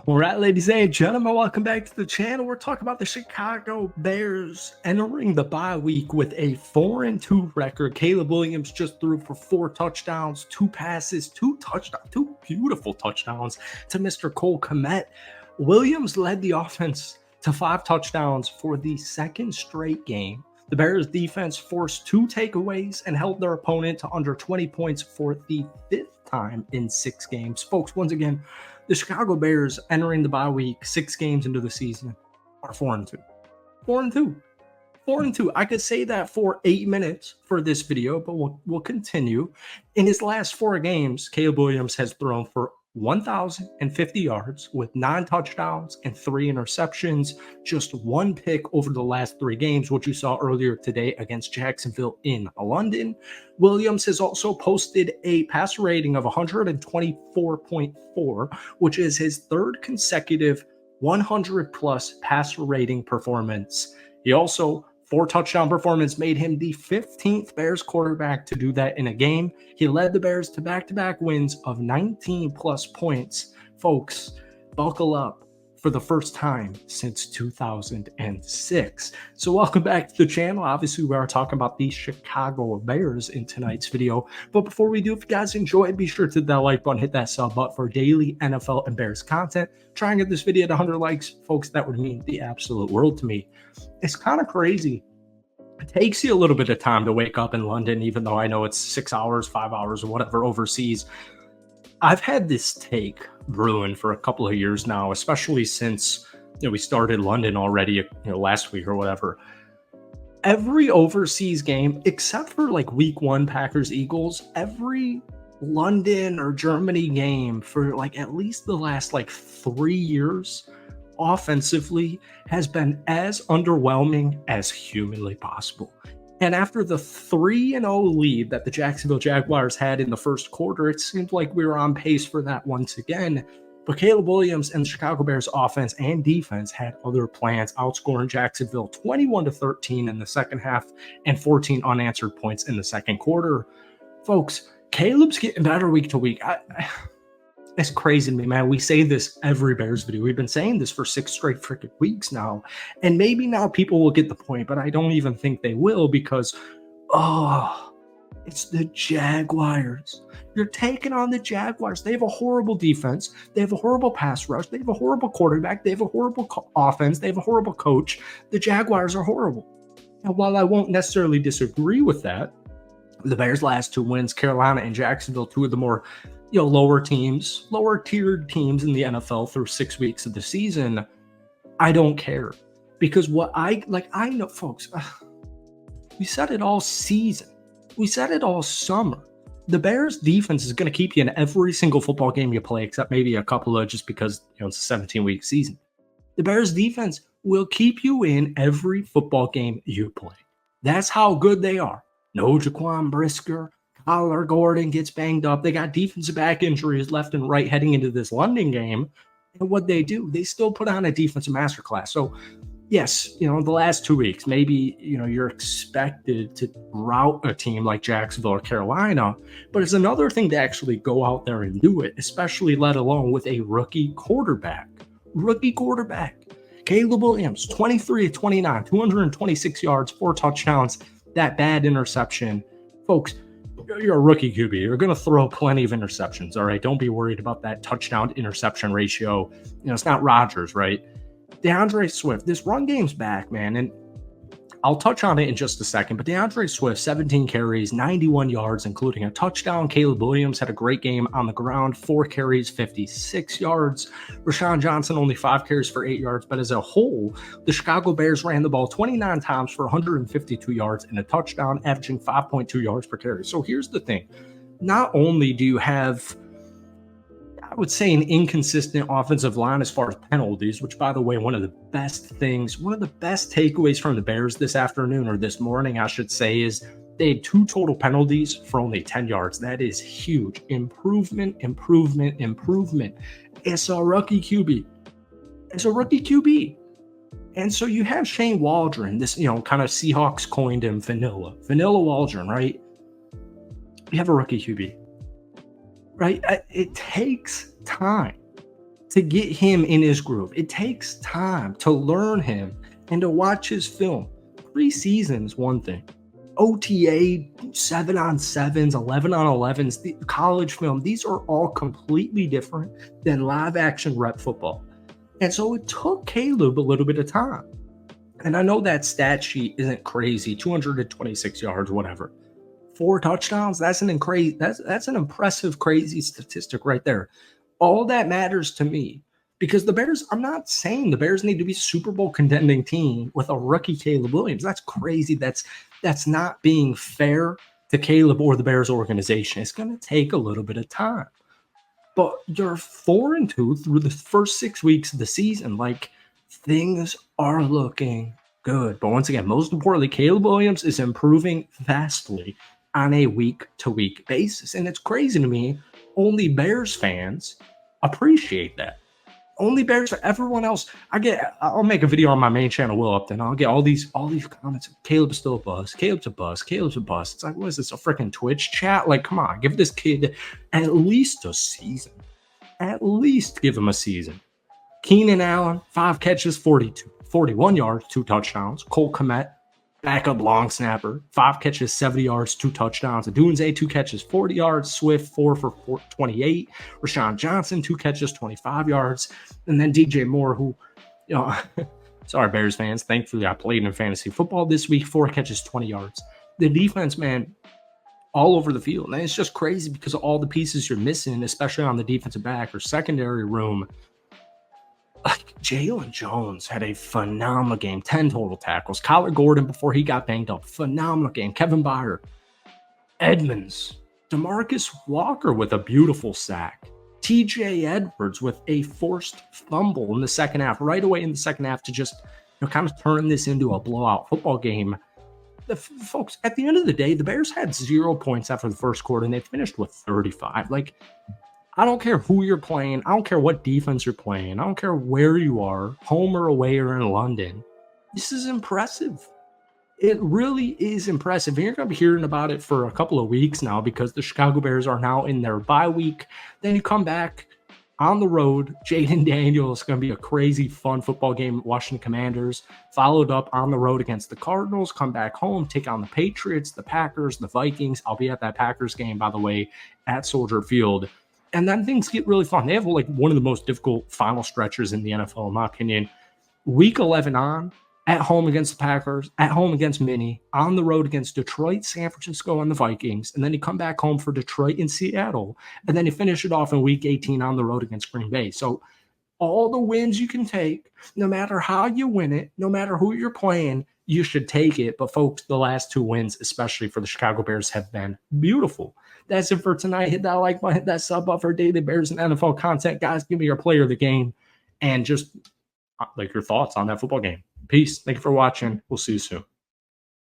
All right, ladies and gentlemen, welcome back to the channel. We're talking about the Chicago Bears entering the bye week with a 4-2 record. Caleb Williams just threw for 4 touchdowns, 2 passes, 2 beautiful touchdowns to Mr. Cole Kmet. Williams led the offense to 5 touchdowns for the second straight game. The Bears defense forced 2 takeaways and held their opponent to under 20 points for the 5th time in 6 games. Folks, once again, the Chicago Bears entering the bye week 6 games into the season are 4-2. 4-2. 4-2. I could say that for 8 minutes for this video, but we'll continue. In his last 4 games, Caleb Williams has thrown for 1,050 yards with 9 touchdowns and 3 interceptions, just 1 pick over the last 3 games, which you saw earlier today against Jacksonville in London. Williams has also posted a passer rating of 124.4, which is his 3rd consecutive 100-plus passer rating performance. He also 4 touchdown performance made him the 15th Bears quarterback to do that in a game. He led the Bears to back-to-back wins of 19-plus points. Folks, buckle up for the first time since 2006. So welcome back to the channel. Obviously, we are talking about the Chicago Bears in tonight's video. But before we do, if you guys enjoy it, be sure to hit that like button, hit that sub button for daily NFL and Bears content. Try and get this video to 100 likes. Folks, that would mean the absolute world to me. It's kind of crazy. It takes you a little bit of time to wake up in London, even though I know it's 6 hours, 5 hours, or whatever overseas. I've had this take brewing for a couple of years now, especially since we started London already, last week or whatever. Every overseas game, except for like week 1 Packers-Eagles, every London or Germany game for like at least the last 3 years offensively has been as underwhelming as humanly possible. And after the 3-0 lead that the Jacksonville Jaguars had in the first quarter, it seemed like we were on pace for that once again. But Caleb Williams and the Chicago Bears offense and defense had other plans, outscoring Jacksonville 21-13 in the second half and 14 unanswered points in the second quarter. Folks, Caleb's getting better week to week. It's crazy to me, man. We say this every Bears video. We've been saying this for 6 straight freaking weeks now. And maybe now people will get the point, but I don't even think they will because, it's the Jaguars. You're taking on the Jaguars. They have a horrible defense. They have a horrible pass rush. They have a horrible quarterback. They have a horrible offense. They have a horrible coach. The Jaguars are horrible. And while I won't necessarily disagree with that, the Bears' last 2 wins, Carolina and Jacksonville, 2 of the more lower tiered teams in the NFL through 6 weeks of the season, I don't care. Because what I know, folks, we said it all season. We said it all summer. The Bears defense is going to keep you in every single football game you play, except maybe a couple of just because it's a 17-week season. The Bears defense will keep you in every football game you play. That's how good they are. No Jaquan Brisker. Kyler Gordon gets banged up. They got defensive back injuries left and right heading into this London game. And what they do, they still put on a defensive masterclass. So, yes, the last 2 weeks, maybe, you're expected to rout a team like Jacksonville or Carolina. But it's another thing to actually go out there and do it, especially let alone with a rookie quarterback. Caleb Williams, 23-29, 226 yards, 4 touchdowns, that bad interception. Folks, you're a rookie QB. You're going to throw plenty of interceptions, all right? Don't be worried about that touchdown-interception ratio. It's not Rodgers, right? DeAndre Swift, this run game's back, man, and I'll touch on it in just a second, but DeAndre Swift, 17 carries, 91 yards, including a touchdown. Caleb Williams had a great game on the ground, 4 carries, 56 yards. Rashawn Johnson, only 5 carries for 8 yards, but as a whole, the Chicago Bears ran the ball 29 times for 152 yards and a touchdown, averaging 5.2 yards per carry. So here's the thing. Not only do you have, I would say, an inconsistent offensive line as far as penalties, which, by the way, one of the best takeaways from the Bears this afternoon, or this morning, I should say, is they had 2 total penalties for only 10 yards. That is huge. Improvement. It's a rookie QB. And so you have Shane Waldron, this, kind of Seahawks coined him Vanilla Waldron, right? You have a rookie QB. Right? It takes time. to get him in his groove. It takes time to learn him and to watch his film. Preseason is one thing. OTA, 7-on-7s, 11-on-11s, the college film, these are all completely different than live action rep football. And so it took Caleb a little bit of time. And I know that stat sheet isn't crazy, 226 yards, whatever. 4 touchdowns, that's an impressive, crazy statistic right there. All that matters to me, because the Bears, I'm not saying the Bears need to be a Super Bowl contending team with a rookie Caleb Williams. That's crazy. That's not being fair to Caleb or the Bears organization. It's going to take a little bit of time. But you're 4-2 through the first 6 weeks of the season. Like, things are looking good. But once again, most importantly, Caleb Williams is improving vastly on a week-to-week basis. And it's crazy to me. Only Bears fans appreciate that. Only Bears, for everyone else. I'll make a video on my main channel, Will Upton. I'll get all these comments. Caleb's still a bust. Caleb's a bust. Caleb's a bust. It's like, what is this, a freaking Twitch chat? Like, come on, give this kid at least a season. At least give him a season. Keenan Allen, 5 catches, 41 yards, 2 touchdowns. Cole Kmet, backup long snapper, 5 catches, 70 yards, 2 touchdowns. Adunze, 2 catches, 40 yards. Swift, 4 for 28. Rashawn Johnson, 2 catches, 25 yards. And then DJ Moore, who, sorry, Bears fans, thankfully I played in fantasy football this week, 4 catches, 20 yards. The defense, man, all over the field. And it's just crazy because of all the pieces you're missing, especially on the defensive back or secondary room. Like, Jalen Jones had a phenomenal game, 10 total tackles. Kyler Gordon, before he got banged up, phenomenal game. Kevin Byard, Edmonds, DeMarcus Walker with a beautiful sack. TJ Edwards with a forced fumble in the second half, right away in the second half, to just kind of turn this into a blowout football game. Folks, at the end of the day, the Bears had 0 points after the first quarter, and they finished with 35. Like, I don't care who you're playing. I don't care what defense you're playing. I don't care where you are, home or away or in London. This is impressive. It really is impressive. And you're going to be hearing about it for a couple of weeks now because the Chicago Bears are now in their bye week. Then you come back on the road. Jaden Daniels, going to be a crazy, fun football game. Washington Commanders, followed up on the road against the Cardinals. Come back home, take on the Patriots, the Packers, the Vikings. I'll be at that Packers game, by the way, at Soldier Field. And then things get really fun. They have like one of the most difficult final stretches in the NFL, in my opinion. Week 11 on, at home against the Packers, at home against Minnie, on the road against Detroit, San Francisco, and the Vikings. And then you come back home for Detroit and Seattle. And then you finish it off in week 18 on the road against Green Bay. So all the wins you can take, no matter how you win it, no matter who you're playing, you should take it. But folks, the last 2 wins, especially for the Chicago Bears, have been beautiful. That's it for tonight. Hit that like button, hit that sub button for daily Bears and NFL content. Guys, give me your player of the game and just like your thoughts on that football game. Peace. Thank you for watching. We'll see you soon.